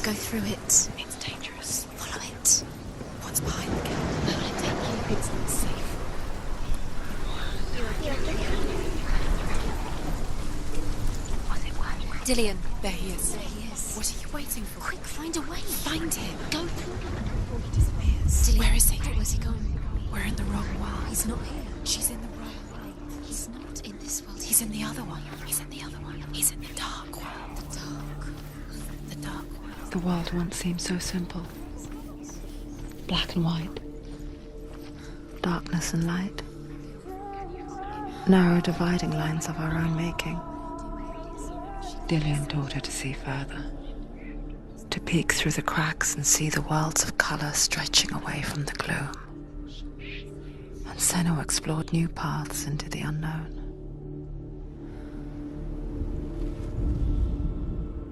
Go through it. It's dangerous. Follow it. What's behind the gate? Where will it take you? It's not safe. Was it working? Dillian. There he is. There he is. What are you waiting for? Quick, find a way. Find him. Go through. Before he disappears. Dillian. Where is he? Where's he gone? We're in the wrong world. He's not here. She's in the wrong world. He's not in this world. He's in the other one. He's in the other one. He's in the dark world. The dark. The dark world. The world once seemed so simple. Black and white. Darkness and light. Narrow dividing lines of our own making. Dillian taught her to see further. To peek through the cracks and see the worlds of colour stretching away from the gloom. And Senua explored new paths into the unknown.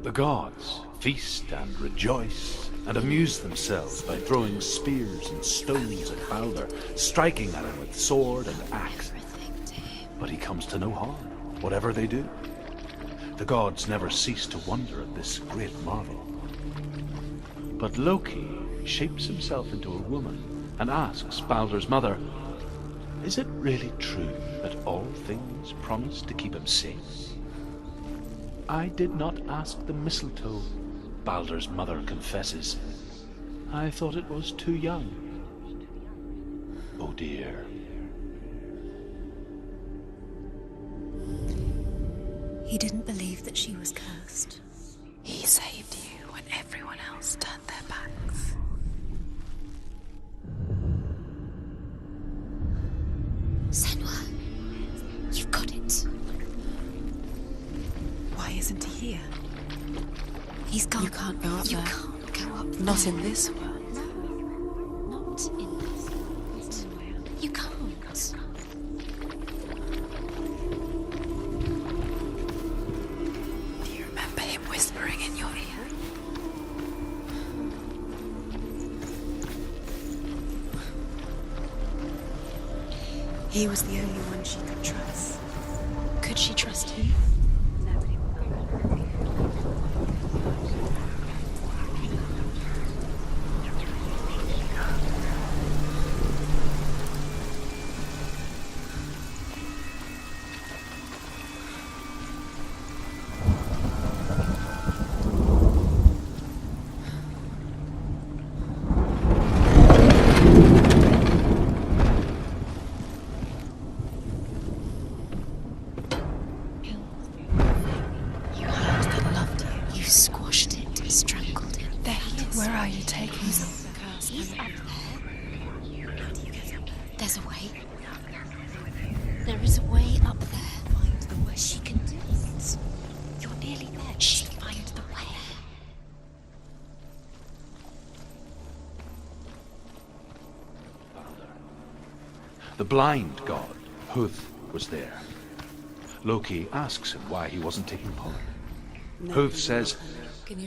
The gods feast and rejoice and amuse themselves by throwing spears and stones at Balder, striking at him with sword and axe. Everything to him. But he comes to no harm, whatever they do. The gods never cease to wonder at this great marvel. But Loki shapes himself into a woman and asks Balder's mother, "Is it really true that all things promise to keep him safe?" "I did not ask the mistletoe," Balder's mother confesses. "I thought it was too young." Oh dear. He didn't believe that she was cursed. He saved you when everyone else turned their backs. Senua, you've got it. Why isn't he here? He's gone. You can't go up You there. can't go up there. Not in this world. Not in this world. You can't. Do you remember him whispering in your ear? He was the only one she could trust. Could she trust him? You heard that loved you. You squashed it, strangled it. There he is. Where are you taking He's him? He's up there. There's a way. There is a way up there. Find the way. She can do it. You're nearly there. She can find the way. The blind god, Huth, was there. Loki asks him why he wasn't taking part. Huth says,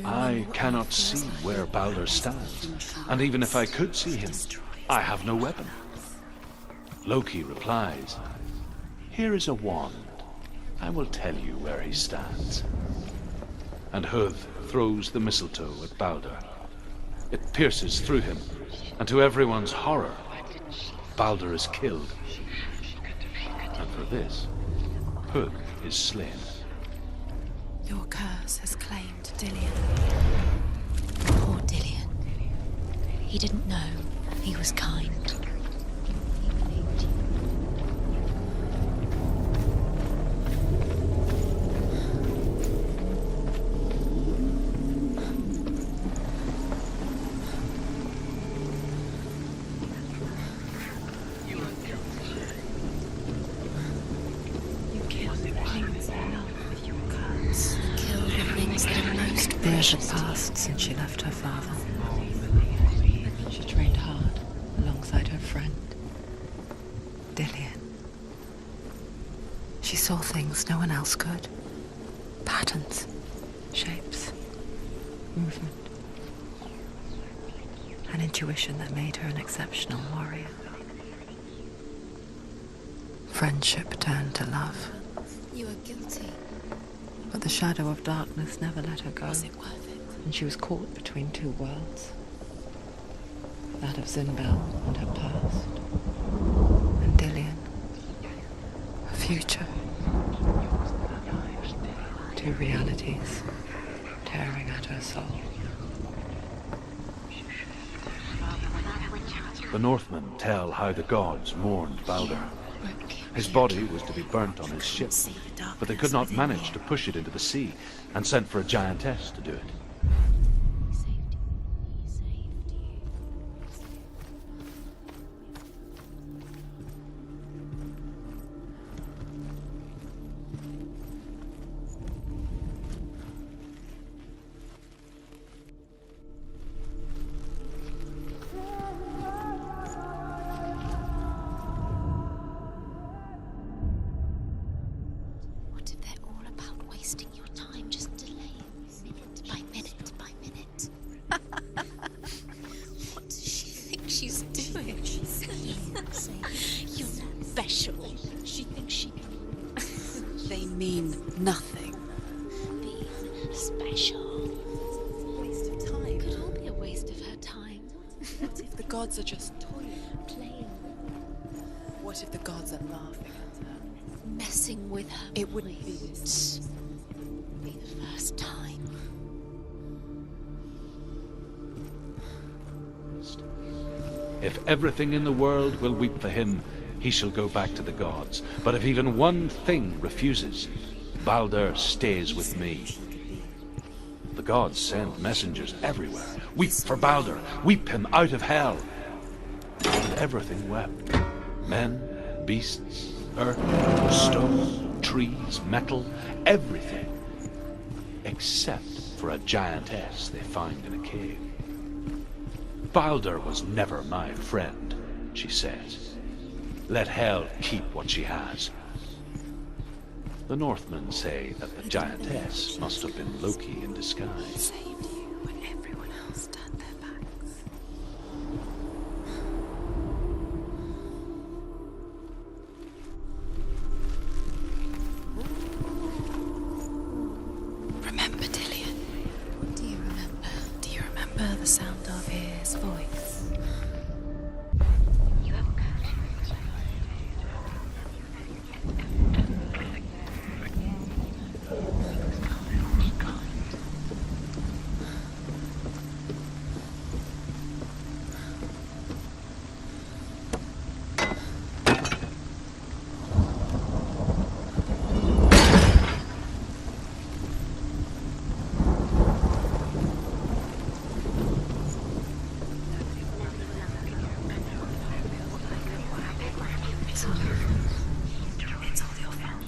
"I cannot see where Balder stands, and even if I could see him, I have no weapon." Loki replies, "Here is a wand. I will tell you where he stands." And Huth throws the mistletoe at Balder. It pierces through him, and to everyone's horror, Balder is killed. And for this, Huth is slain. Your curse has claimed Dillian. Poor Dillian. He didn't know. He was kind. Years had passed since she left her father. She trained hard alongside her friend, Dillian. She saw things no one else could. Patterns, shapes, movement. An intuition that made her an exceptional warrior. Friendship turned to love. You are guilty. But the shadow of darkness never let her go. Was it worth it? And she was caught between two worlds. That of Zinbel and her past. And Dillian. Her future. Two realities tearing at her soul. The Northmen tell how the gods mourned Balder. His body was to be burnt on his ship, but they could not manage to push it into the sea, and sent for a giantess to do it. They mean nothing. Being special. Waste of time. Could all be a waste of her time. What if the gods are just toying? Playing. What if the gods are laughing at her? Messing with her. It wouldn't be mind. this. Be the first time. If everything in the world will weep for him, he shall go back to the gods. But if even one thing refuses, Balder stays with me. The gods send messengers everywhere. Weep for Balder. Weep him out of hell. And everything wept. Men, beasts, earth, stone, trees, metal, everything. Except for a giantess they find in a cave. Balder was never my friend, she says. Let Hel keep what she has. The Northmen say that the giantess must have been Loki in disguise. Saved you when everyone else turned their backs. Remember Dillian? What do you remember? Do you remember the sound of his voice?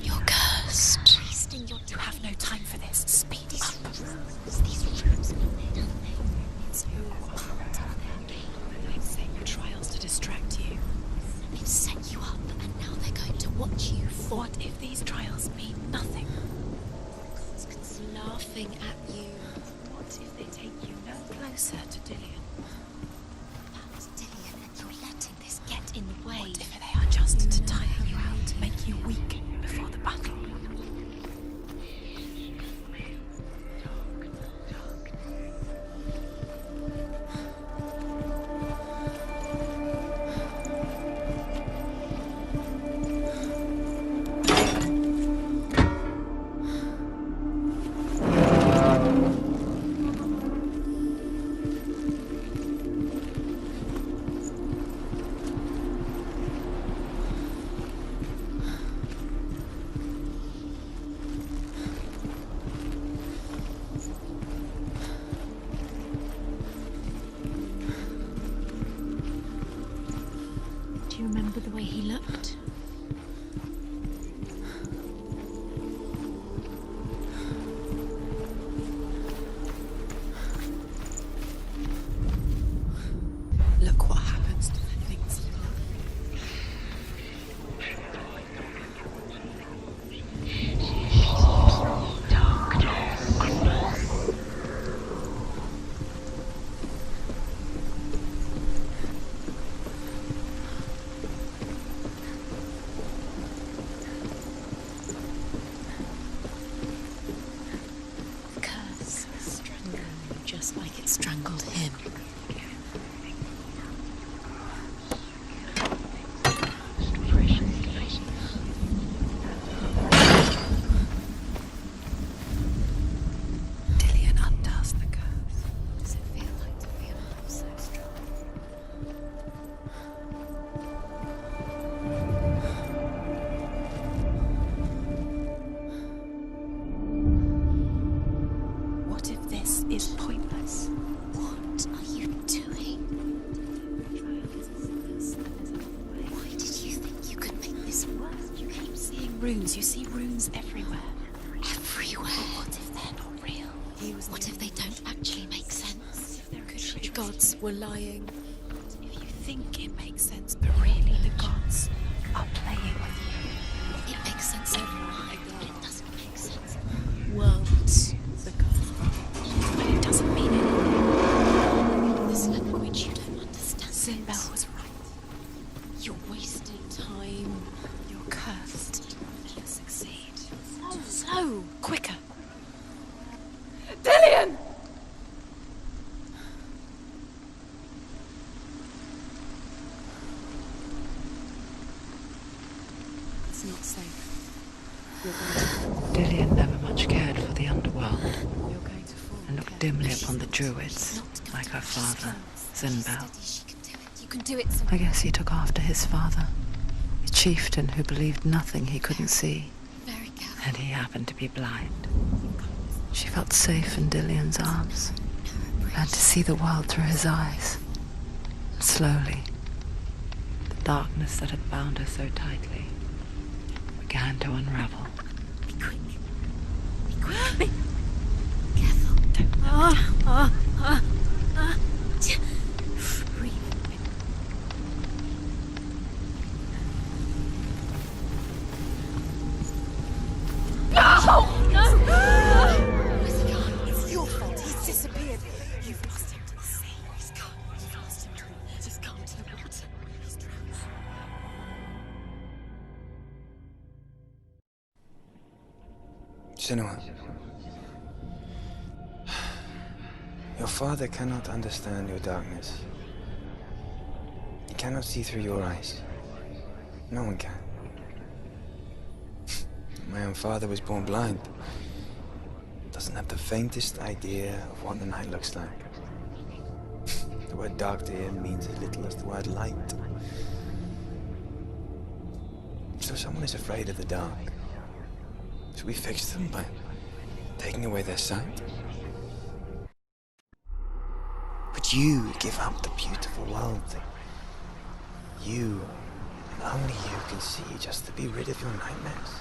You're cursed. Wasting your You have no time for this. Speed up. These rooms are nothing. It's all part of their game. They've set your trials to distract you. They've set you up, and now they're going to watch you fall. What if these trials mean nothing? God's laughing at you. What if they take you no closer to Dillian? That's Dillian, and you're letting this get in the way. What if they are just to tire you out, to make you weak before the battle? Do you remember the way he looked? Look what happens to the things you love. The curse is strangling you just like it strangled him. Dillion undoes the curse. What does it feel like to feel love so strong? What if this is pointless? What are you doing? Why did you think you could make this work? You keep seeing runes. You see runes everywhere. Everywhere. What if they're not real? What if they don't actually make sense? Could the gods were lying? If you think it makes sense, but really the gods are playing with you. It makes sense overall, but it doesn't make sense. Worlds, the gods are, but it doesn't mean anything. This language you don't understand. Sinbel was right. You're wasting time. You're cursed. Never succeed. So, quicker. Dillion! It's not safe. You're going to Dillion never much cared for the underworld You're going to fall. and looked dimly upon the druids, like her father, Sinbel. She can do it. You can do it. I guess he took after his father, a chieftain who believed nothing he couldn't see, Very careful. and he happened to be blind. She felt safe in Dillion's arms, learned to see the world through his eyes. And slowly, the darkness that had bound her so tightly began to unravel. Be quick. Be quick. Be careful. Breathe. Where's he gone? It's your fault. He's disappeared. You've lost him to the sea. He's gone. You've lost him. He's gone to the water. He's drowned. Senua, your father cannot understand your darkness. He cannot see through your eyes. No one can. My own father was born blind. Doesn't have the faintest idea of what the night looks like. The word dark to him means as little as the word light. So someone is afraid of the dark. Should we fix them by taking away their sight? Would you give up the beautiful world that you and only you can see just to be rid of your nightmares?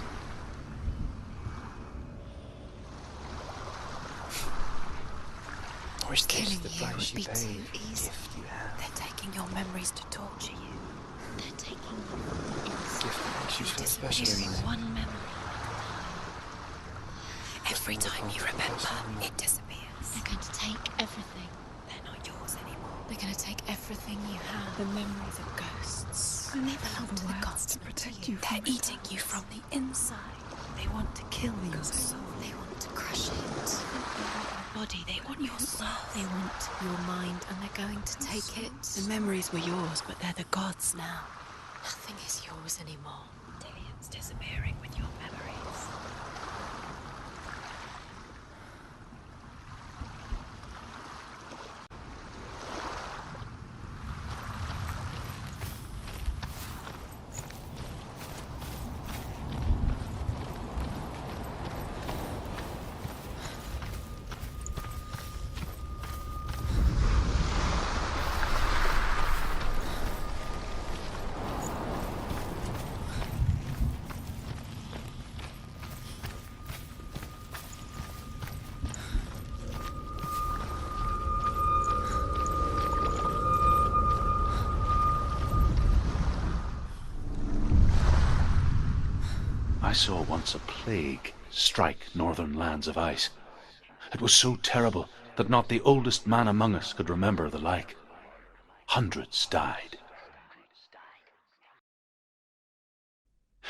Or is this Killing the you price would you be pay too for the easy. gift you have? They're taking your memories to torture you. They're taking Gift that makes you so special in Disappearing life. one memory. Every time you remember, it disappears. They're going to take everything. They're not yours anymore. They're going to take everything you have. The memories of ghosts. They belong to the gods. To protect you. They're eating you from the inside. They want to kill your soul. They want to crush it. Body. They want your soul. They want your mind, and they're going to take it. The memories were yours, but they're the gods now. Nothing is yours anymore. Dillion's disappearing with your memories. saw once a plague strike northern lands of ice. It was so terrible that not the oldest man among us could remember the like. Hundreds died.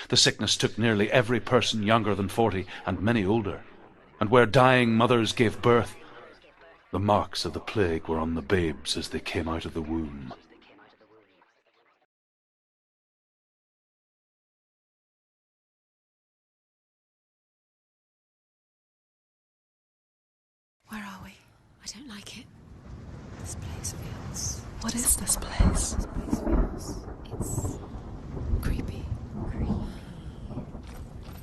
The sickness took nearly every person younger than 40 and many older, and where dying mothers gave birth, the marks of the plague were on the babes as they came out of the womb. Where are we? I don't like it. This place feels... What is this place? This place feels... It's creepy. creepy.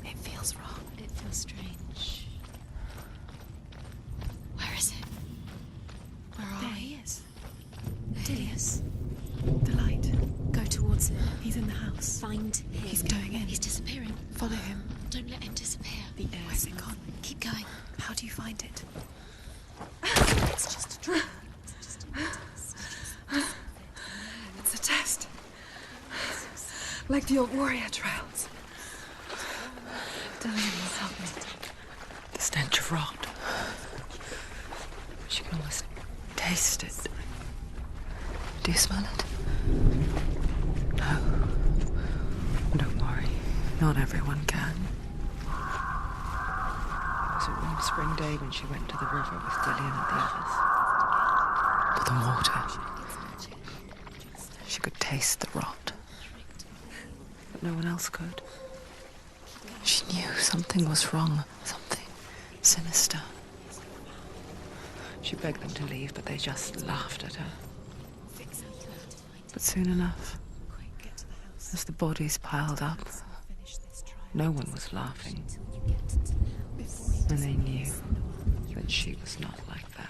It feels wrong. It feels strange. Where is it? Where are There we? he is. There he is. The light. Go towards him. He's in the house. Find him. He's going in. He's disappearing. Follow him. Don't let him disappear. The air's gone. Keep going. How do you find it? It's just a dream. It's just a test. It's a test. Like the old warrior trials. Dillian will help me. The stench of rot. She can almost taste it. Do you smell it? No. Don't worry. Not everyone can. It was a warm spring day when she went to the river with Dillian and the others. For the water. She could taste the rot. But no one else could. She knew something was wrong. Something sinister. She begged them to leave, but they just laughed at her. But soon enough, as the bodies piled up, no one was laughing. And they knew that she was not like that.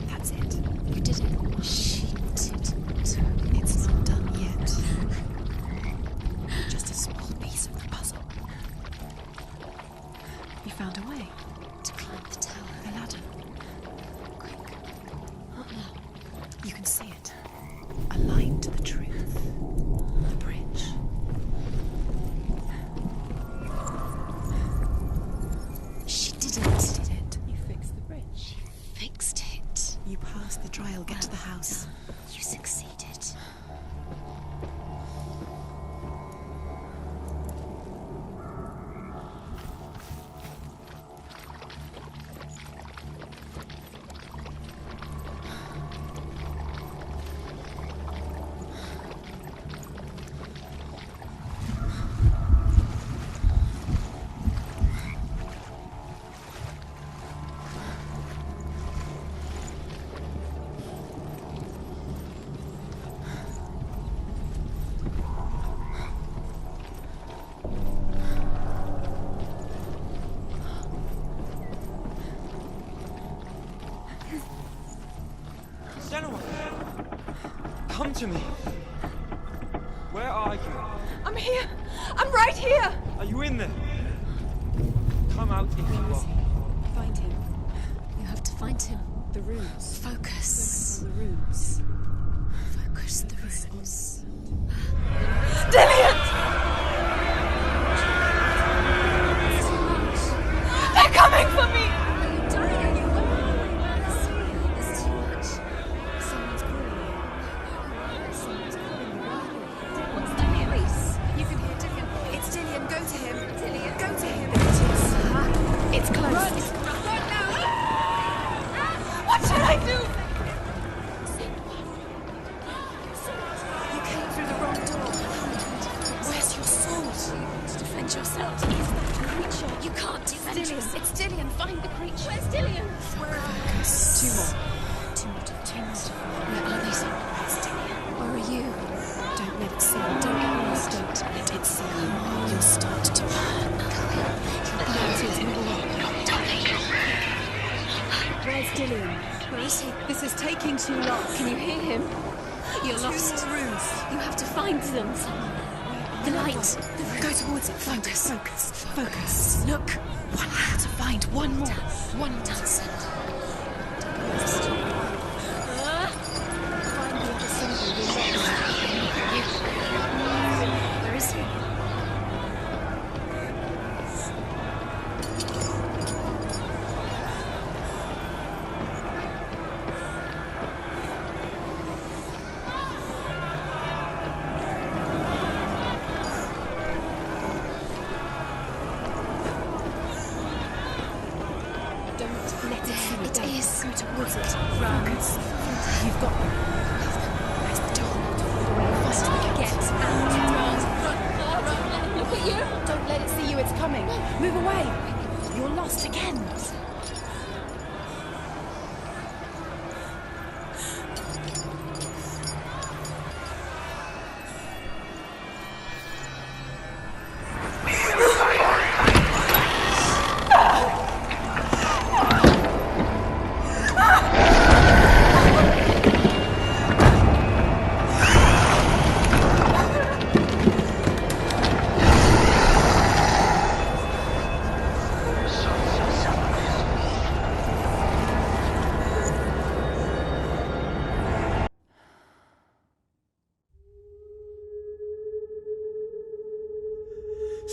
That's it. You did it. She didn't. It's not done yet. Just a small piece of the puzzle. You found a way. To climb the tower. A ladder. Quick. What now? You can see it. A line to the truth. The bridge. She didn't. Did it? You fixed the bridge. Fixed it. You passed the trial. Get to the house. You succeeded. Senua! Come to me! Where are you? I'm here. I'm right here. Are you in there? Come out if you are. Find him. You have to find him. The runes. Focus. The runes. Focus the runes. Dillian! They're coming for me! There's too much. Someone's calling you. Someone's calling you. What's that voice? You can hear Dillian. It's Dillian. Go to him. Dillian. Go to him. It's close. Run now! What should I do? You came through the wrong door. Where's your sword? To defend yourself. What is that creature? You can't defend Dillian. yourself. It's Dillian. Find the creature. Where's Dillian? Where are you? Two more. Two more. Where are they? Where's Dillian? Where are you? Don't let it see. Don't let it see. Don't let it see you. You'll start to burn. The mountains move along. Don't let it Where's Dillian? Where is he? This is taking too long. Can you hear him? You're lost. Two more rooms. You have to find them. The light. Go towards it. Focus. Focus. Look. One more to find. One more. One more. Dance. Find the other symbol. Where is he? Don't let it see you. It is. Go towards it. Focus. You've got them. Where's the door? Faster we can get out. Run. Look at you. Don't let it see you. It's coming. Move away. You're lost again.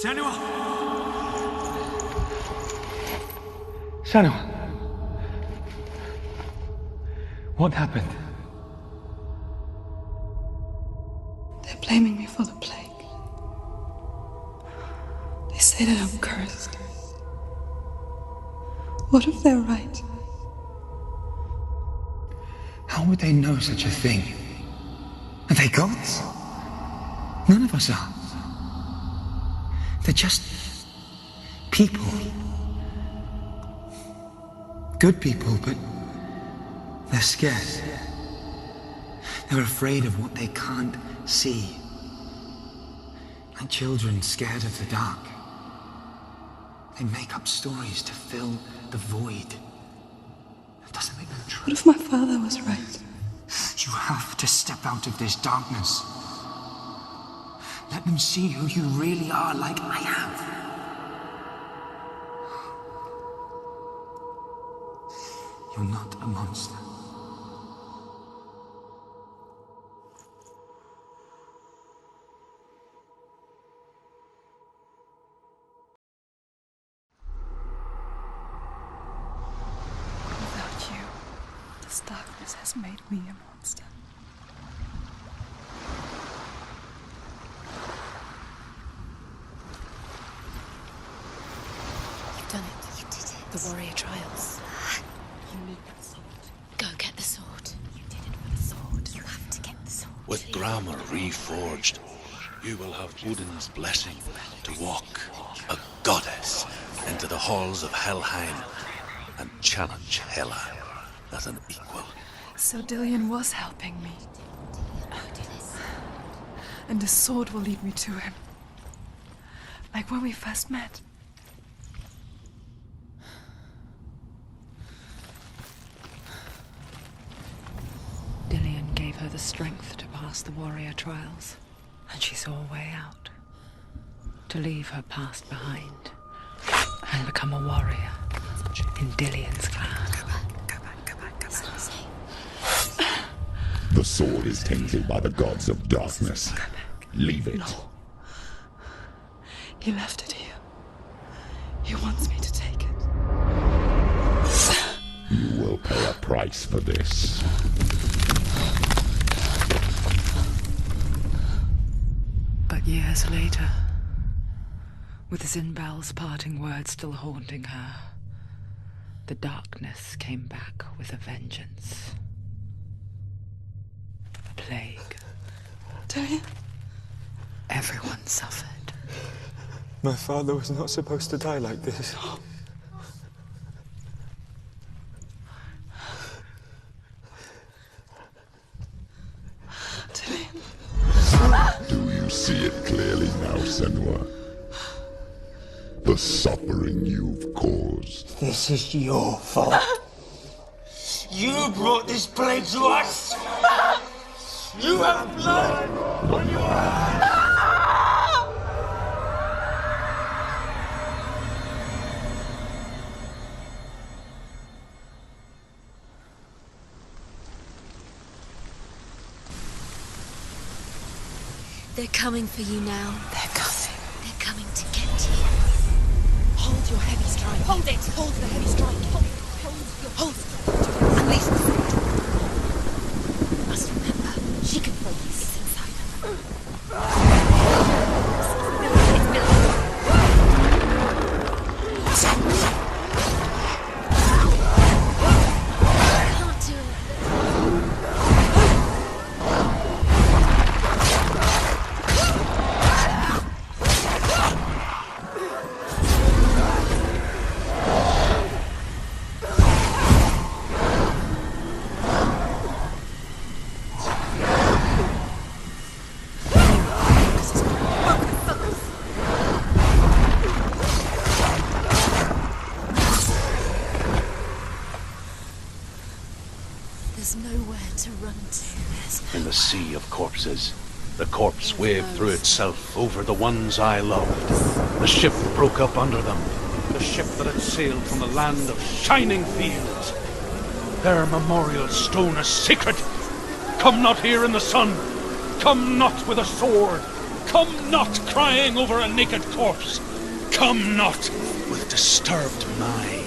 Senua! Senua! What happened? They're blaming me for the plague. They say that I'm cursed. What if they're right? How would they know such a thing? Are they gods? None of us are. They're just people. Good people, but they're scared. They're afraid of what they can't see. Like children scared of the dark. They make up stories to fill the void. That doesn't make them true. What if my father was right? You have to step out of this darkness. Let them see who you really are, like I have. You're not a monster. Without you, this darkness has made me a monster. You've done it. You did it. The warrior trials. You need that sword. Go get the sword. You did it for the sword. You have to get the sword. With grammar reforged, you will have Odin's blessing to walk, a goddess, into the halls of Helheim and challenge Hela as an equal. So Dillian was helping me. And the sword will lead me to him. Like when we first met. Dillian gave her the strength to pass the warrior trials, and she saw a way out. To leave her past behind and become a warrior in Dillian's clan. The sword is tainted by the gods of darkness. Leave it. No. He left it here. He wants me to take it. You will pay a price for this. But years later, with Zinbel's parting words still haunting her, the darkness came back with a vengeance. A plague. Dillian? Everyone suffered. My father was not supposed to die like this. Dillian? Do you see it clearly now, Senua? The suffering you've caused. This is your fault. You brought this plague to us! You have blood on your hands! They're coming for you now. They're coming. They're coming to get you. Hold your heavy strike. Hold it. Hold the heavy strike. Hold. Unleash the sword. Must remember, she can focus. It's inside her. Can't do it. There's nowhere to run to. In the sea of corpses, the corpse waved through itself over the ones I loved. The ship broke up under them. The ship that had sailed from the land of shining fields. Their memorial stone is sacred. Come not here in the sun. Come not with a sword. Come not crying over a naked corpse. Come not with disturbed mind.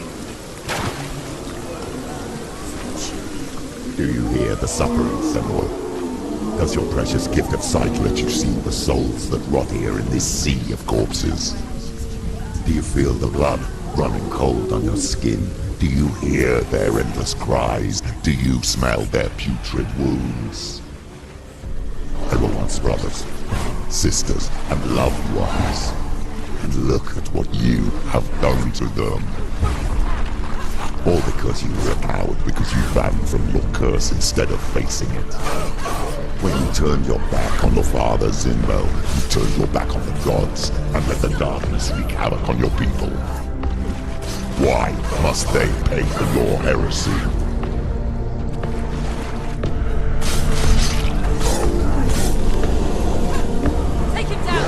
Do you hear the suffering, Senua? Does your precious gift of sight let you see the souls that rot here in this sea of corpses? Do you feel the blood running cold on your skin? Do you hear their endless cries? Do you smell their putrid wounds? They were once brothers, sisters, and loved ones. And look at what you have done to them. All because you were a coward, because you ran from your curse instead of facing it. When you turned your back on the Father Zinbo, you turned your back on the gods, and let the darkness wreak havoc on your people. Why must they pay for your heresy? Take him down.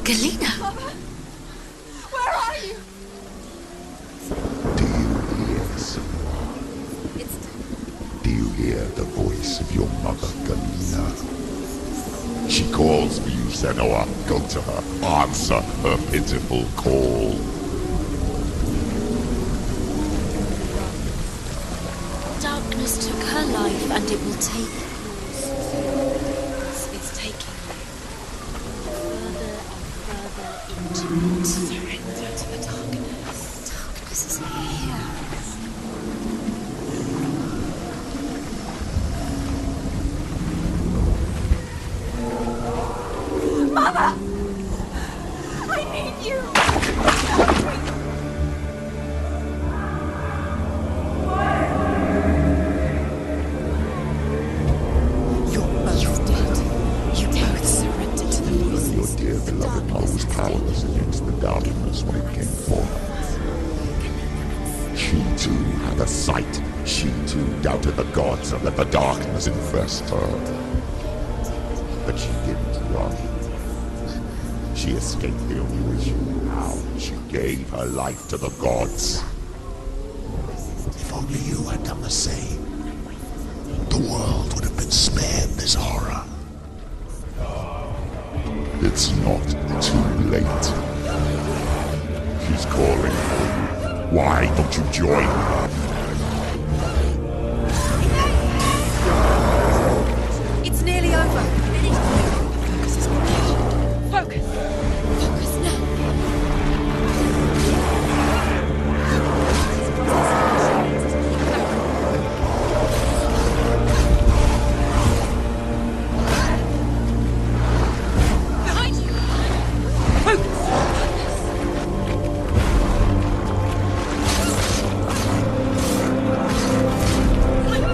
Get him down. the voice of your mother, Melina. She calls for you, Senua. Go to her. Answer her pitiful call. Darkness took her life, and it will take yours. It's taking you further and further into it. Surrender to the darkness. Darkness is here. Mother! I need you! You're both dead. You both surrendered to the voices. Your dear beloved mother was powerless against the darkness when it came forth. She too to the gods and let the darkness infest her. But she didn't run. She escaped the only way she knew how. She gave her life to the gods. If only you had done the same, the world would have been spared this horror. It's not too late. She's calling for you. Why don't you join her? It's nearly over. Focus. Focus now. Behind you. Focus.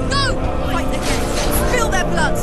Go! Fight the gates. Spill their blood.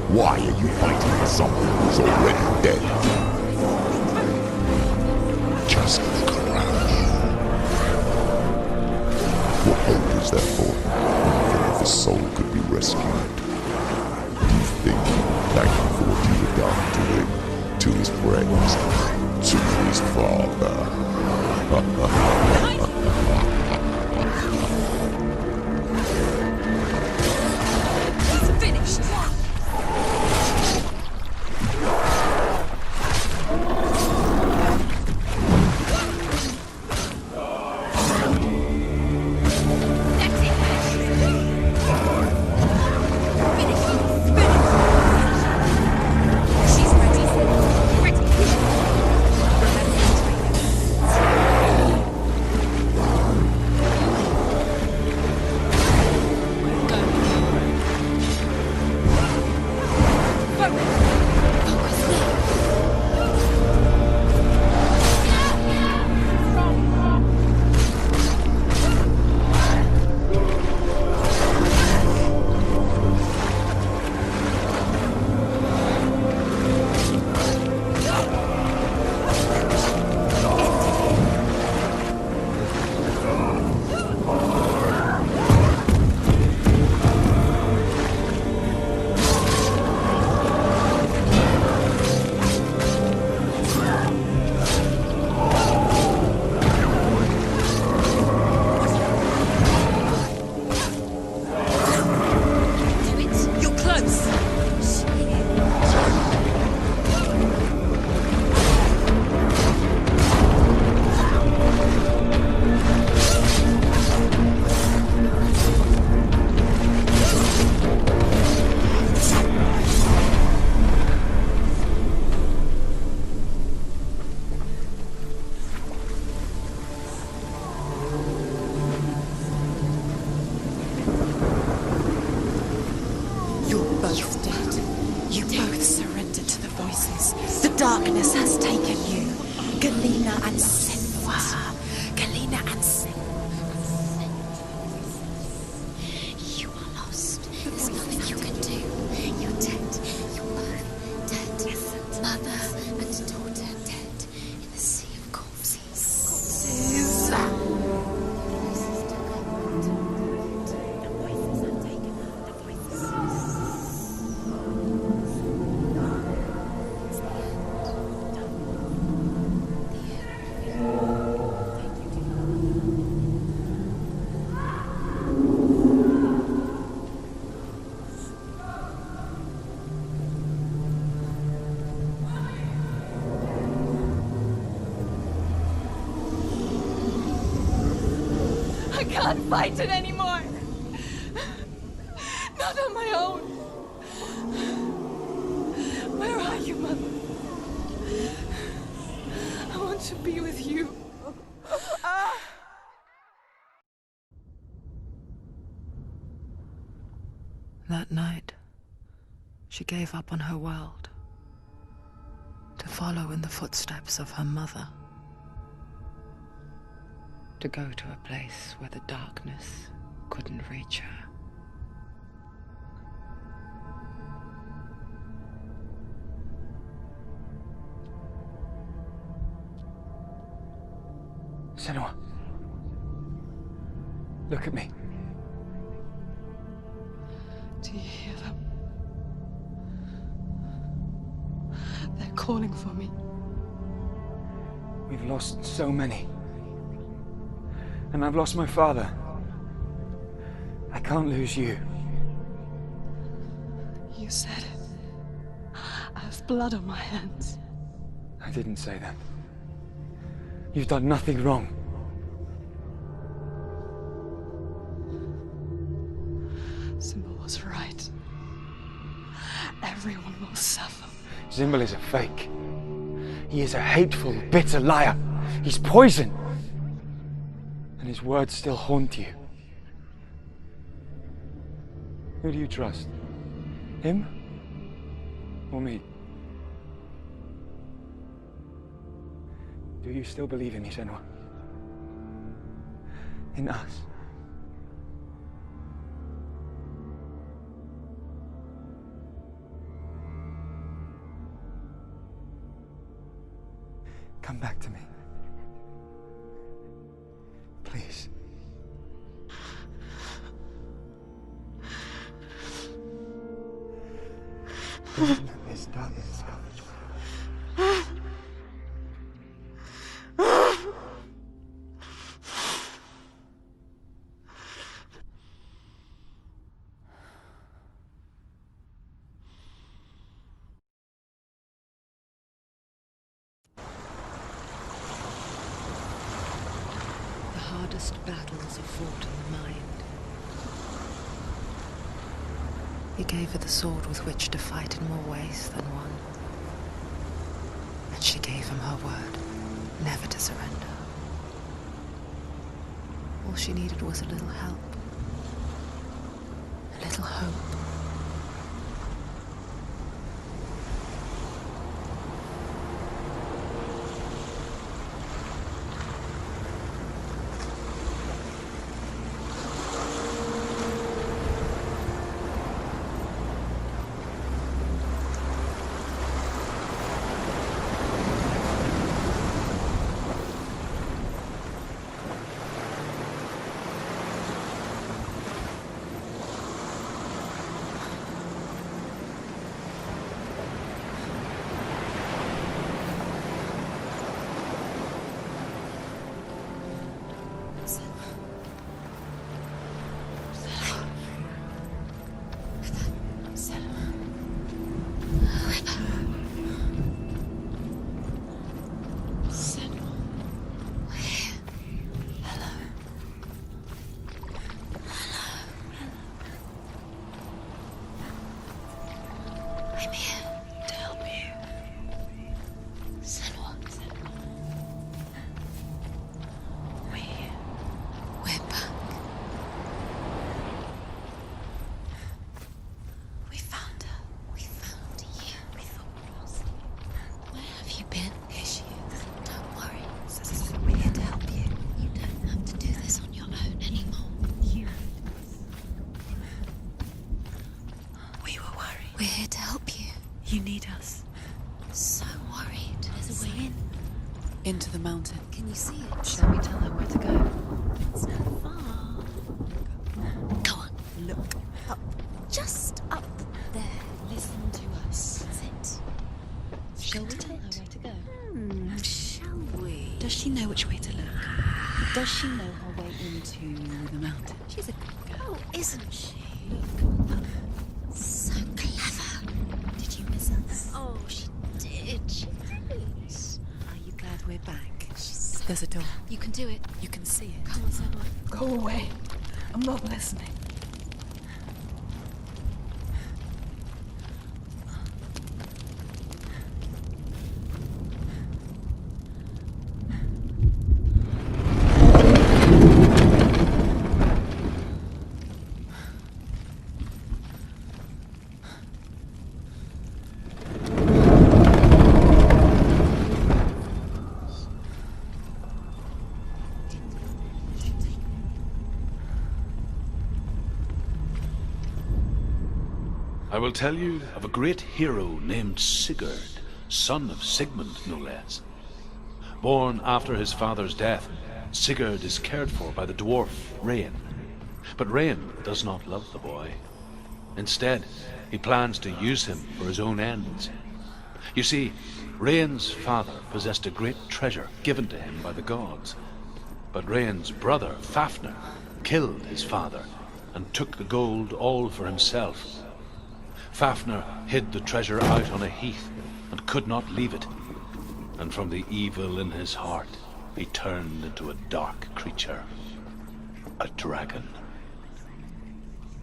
Why are you fighting for something who's already dead? Just look around you. What hope is there for him, even if his soul could be rescued? Do you think thank you for what you have done to him, to his friends, to his father? He's dead. You both surrendered to the voices. The darkness has taken you. Galena and Senua. Galena and Senua. You are lost. There's nothing you can do. You're dead. You're both dead. Mother and daughter dead in the sea of corpses. I can't fight it anymore. Not on my own. Where are you, Mother? I want to be with you. That night, she gave up on her world to follow in the footsteps of her mother, to go to a place where the darkness couldn't reach her. Senua. Look at me. Do you hear them? They're calling for me. We've lost so many. And I've lost my father. I can't lose you. You said it. I have blood on my hands. I didn't say that. You've done nothing wrong. Symbol was right. Everyone will suffer. Zimbel is a fake. He is a hateful, bitter liar. He's poison. And his words still haunt you. Who do you trust? Him? Or me? Do you still believe in me, Senua? In us? Come back to me. Please. Don't let this darkness come. The hardest battles are fought in the mind. He gave her the sword with which to fight in more ways than one. And she gave him her word, never to surrender. All she needed was a little help, a little hope. I'm here to help you. Senua. We're back. We found her. We're here to help you. You need us. So worried. There's a way in. Into the mountain. Can you see it? Shall we tell her where to go? It's not far. Go on. Look up. Just up there. Listen to us. That's it. Shall we tell her where to go? Shall we? Does she know which way to look? Does she know her way into the mountain? She's a good girl, isn't she? Look up. So clever. Did you miss us? Oh, she did. She did. Are you glad we're back? She's so There's a door. You can do it. You can see it. Come on, Senua. Go away. I'm not listening. I will tell you of a great hero named Sigurd, son of Sigmund, no less. Born after his father's death, Sigurd is cared for by the dwarf Rain. But Rain does not love the boy. Instead, he plans to use him for his own ends. You see, Rain's father possessed a great treasure given to him by the gods. But Rain's brother, Fafnir, killed his father and took the gold all for himself. Fafnir hid the treasure out on a heath and could not leave it. And from the evil in his heart, he turned into a dark creature. A dragon.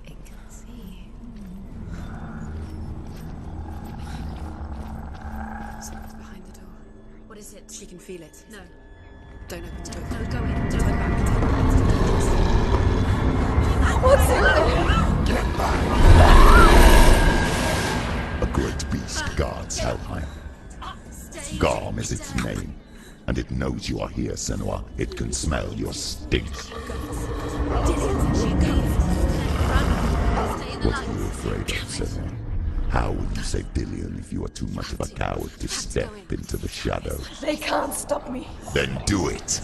It can see you. Someone's behind the door. What is it? She can feel it. No. Don't open the door. No, go in. Turn back. What's in there? A great beast guards Helheim. Garm is its name, and it knows you are here, Senua. It can smell your stink. What are you afraid of, Senua? How will you save Dillion if you are too much of a coward to step into the shadows? They can't stop me. Then do it!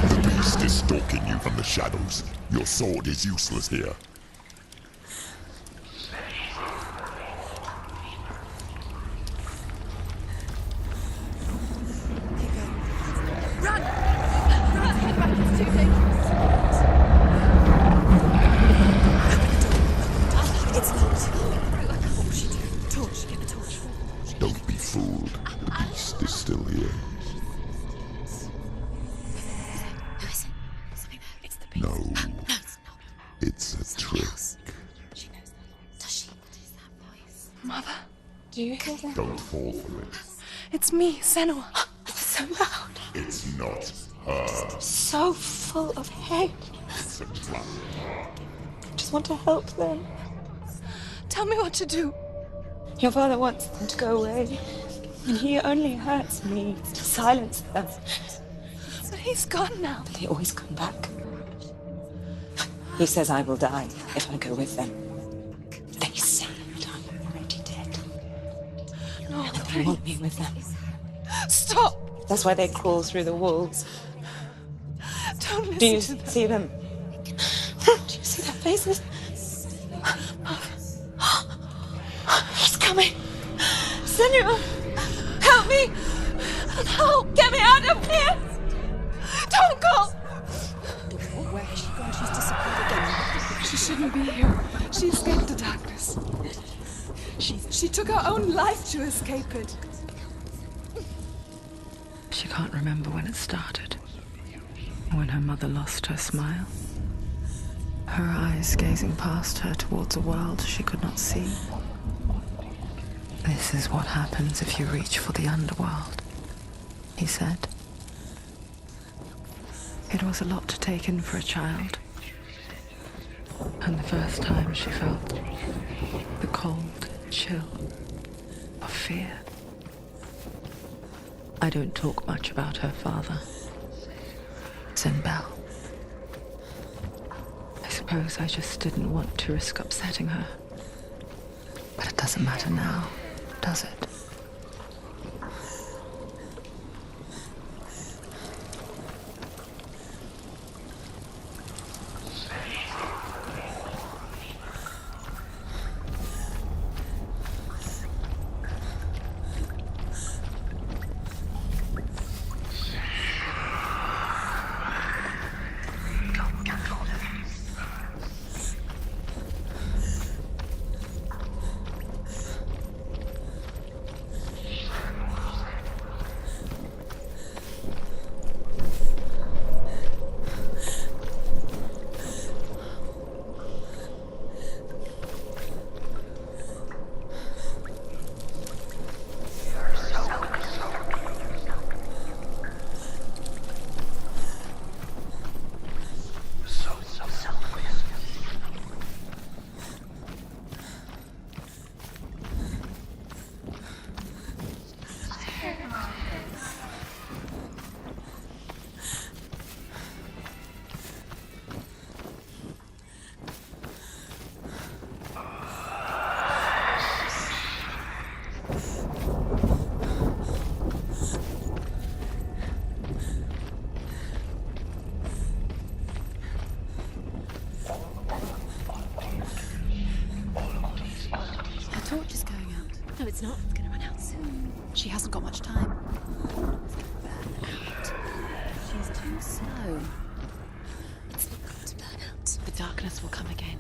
The beast is stalking you from the shadows. Your sword is useless here. Run! It's too dangerous. It's locked. What should you do? Torch. Get the torch. Don't be fooled. The beast is still here. Who is it? Something there. It's the beast. No, No, it's not. it's a trick. She knows that. Does she? What is that voice? Mother, do you hear that? Don't fall for it. It's me, Senua. It's so loud. It's not her. So full of hate. It's a trap. I just want to help them. Tell me what to do. Your father wants them to go away. And he only hurts me to silence them. But he's gone now. But they always come back. He says I will die if I go with them. They say that I'm already dead. No, And they want me with them. stop. That's why they crawl through the walls. Don't listen Do you to them. see them? Do you see their faces? He's coming. Senua, help me. Help, get me out of here. Don't go. Where has she gone? She's disappeared again. She shouldn't be here. She escaped the darkness. She took her own life to escape it. She can't remember when it started. When her mother lost her smile. Her eyes gazing past her towards a world she could not see. This is what happens if you reach for the underworld, he said. It was a lot to take in for a child, And the first time she felt the cold chill of fear. I don't talk much about her father, Bell. I suppose I just didn't want to risk upsetting her. But it doesn't matter now, does it? It's not. It's gonna run out soon. She hasn't got much time. It's gonna burn out. She's too slow. It's not going to burn out. The darkness will come again.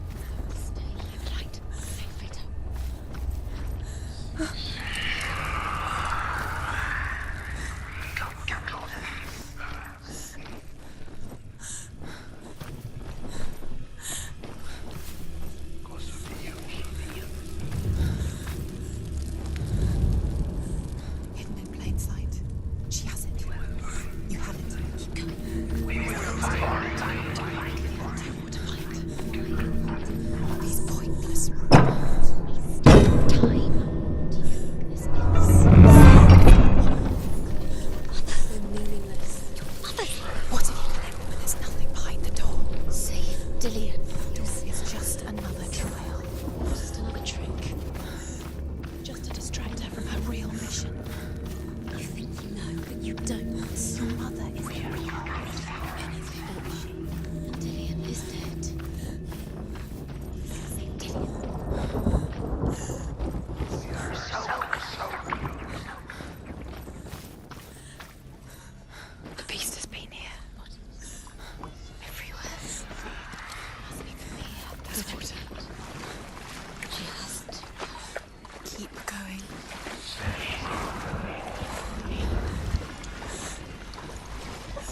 Stay light. Stay fatal.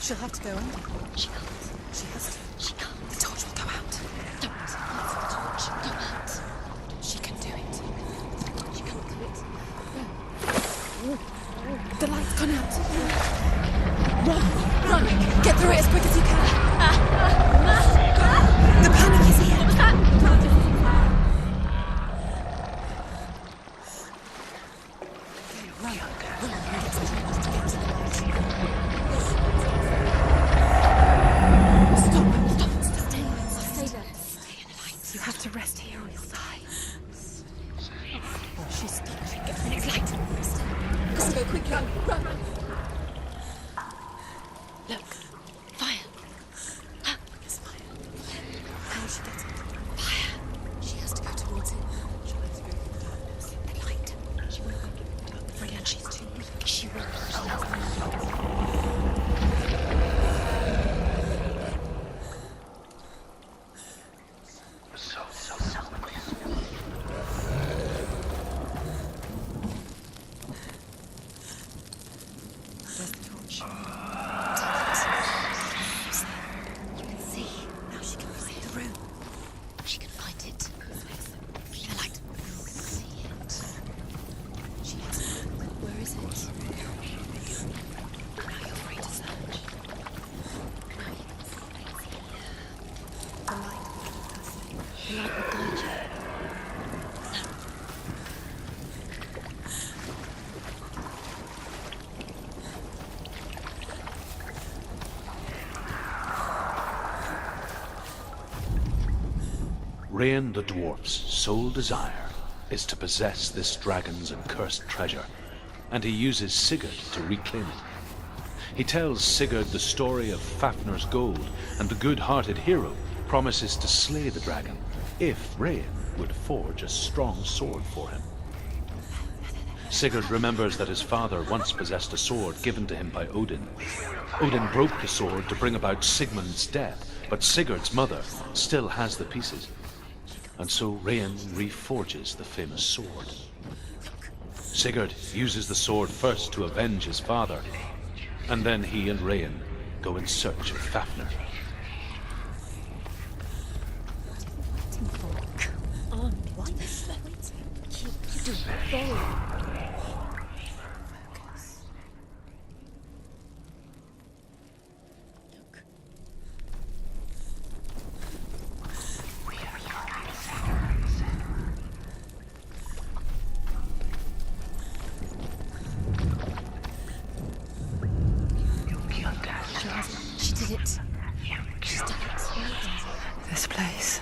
She'll have to go under. She can't. She has to. She can't. The torch will go out. Don't answer the torch. Don't. She can do it. She can't do it. The light's gone out. Run! Run! Get through it as quick as you can. The panic is here. Run! Stop! Stay there. Stay in the light. You have to rest here or you'll die. She's stuck. Get to the next light. Let's go quickly. Run! Look. Fire. The light will guide you. Rain the dwarf's sole desire is to possess this dragon's accursed treasure, and he uses Sigurd to reclaim it. He tells Sigurd the story of Fafnir's gold, and the good-hearted hero promises to slay the dragon if Rain would forge a strong sword for him. Sigurd remembers that his father once possessed a sword given to him by Odin. Odin broke the sword to bring about Sigmund's death, but Sigurd's mother still has the pieces. And so Rain reforges the famous sword. Sigurd uses the sword first to avenge his father, and then he and Rain go in search of Fafnir. What is that? You do very She did it. She's done it. This place.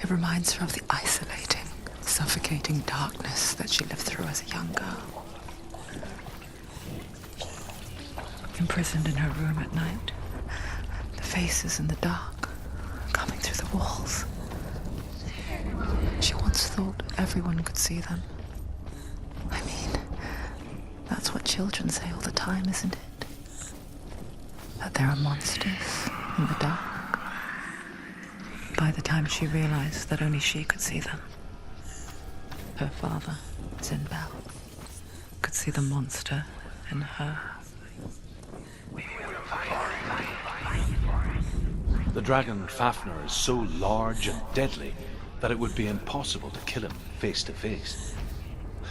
It reminds her of the isolating, suffocating darkness that she lived through as a young girl. Imprisoned in her room at night, the faces in the dark, coming through the walls. She once thought everyone could see them. I mean, that's what children say all the time, isn't it? That there are monsters in the dark. By the time she realized that only she could see them, her father, Sinbel, could see the monster in her. The dragon Fafnir is so large and deadly that it would be impossible to kill him face to face.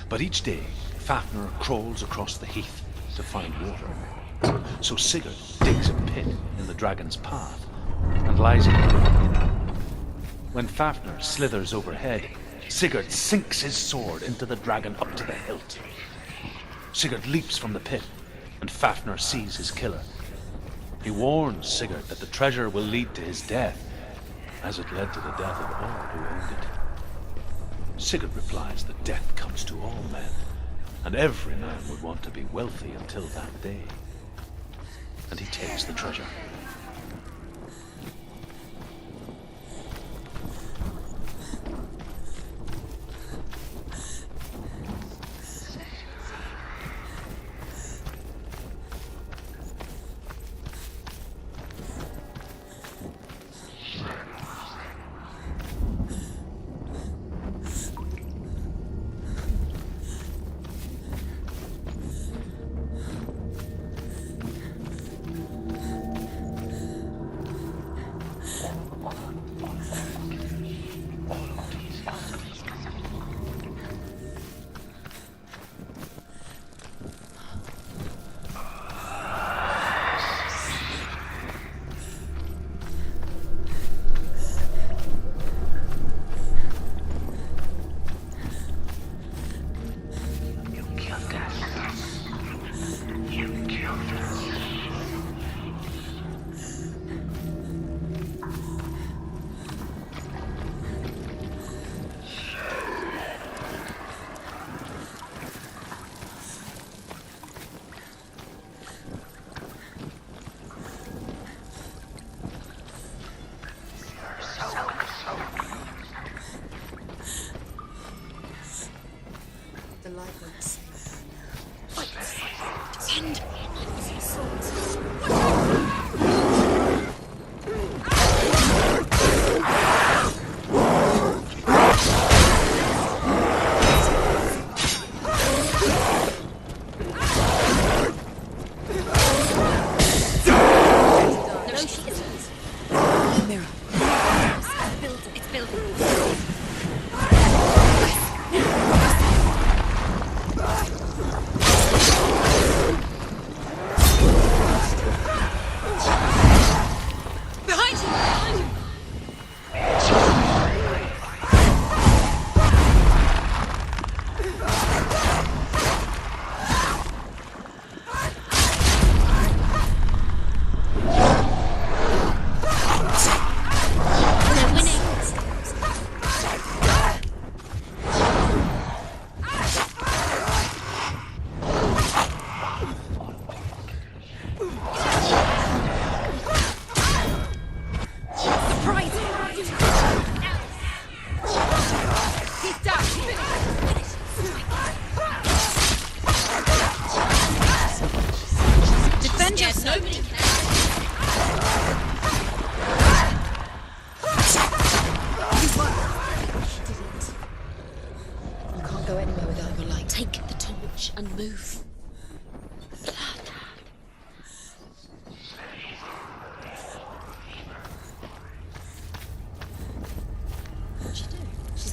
But each day, Fafnir crawls across the heath to find water. So Sigurd digs a pit in the dragon's path and lies in it. When Fafnir slithers overhead, Sigurd sinks his sword into the dragon up to the hilt. Sigurd leaps from the pit, and Fafnir sees his killer. He warns Sigurd that the treasure will lead to his death, as it led to the death of all who owned it. Sigurd replies that death comes to all men, and every man would want to be wealthy until that day. And he takes the treasure. Behind you!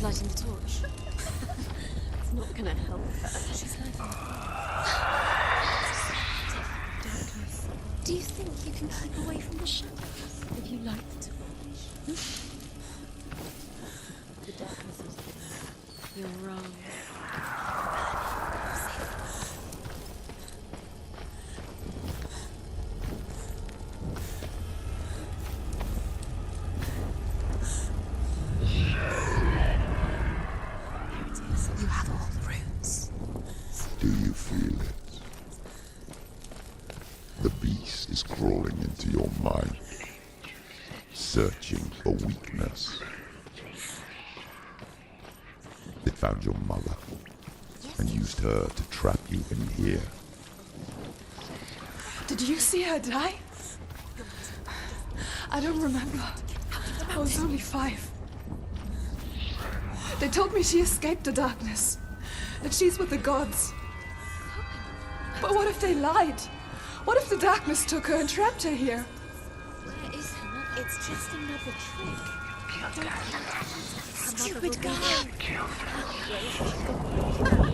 Who's lighting the torch? It's not gonna help her. She's lighting it. Do you think you can keep away from the shadows if you light the torch? The darkness is there. You're wrong. You have all the runes. Do you feel it? The beast is crawling into your mind, searching for weakness. It found your mother and used her to trap you in here. Did you see her die? I don't remember. I was only 5. They told me she escaped the darkness, that she's with the gods. But what if they lied? What if the darkness took her and trapped her here? Where is her? It's just another trick. Stupid girl!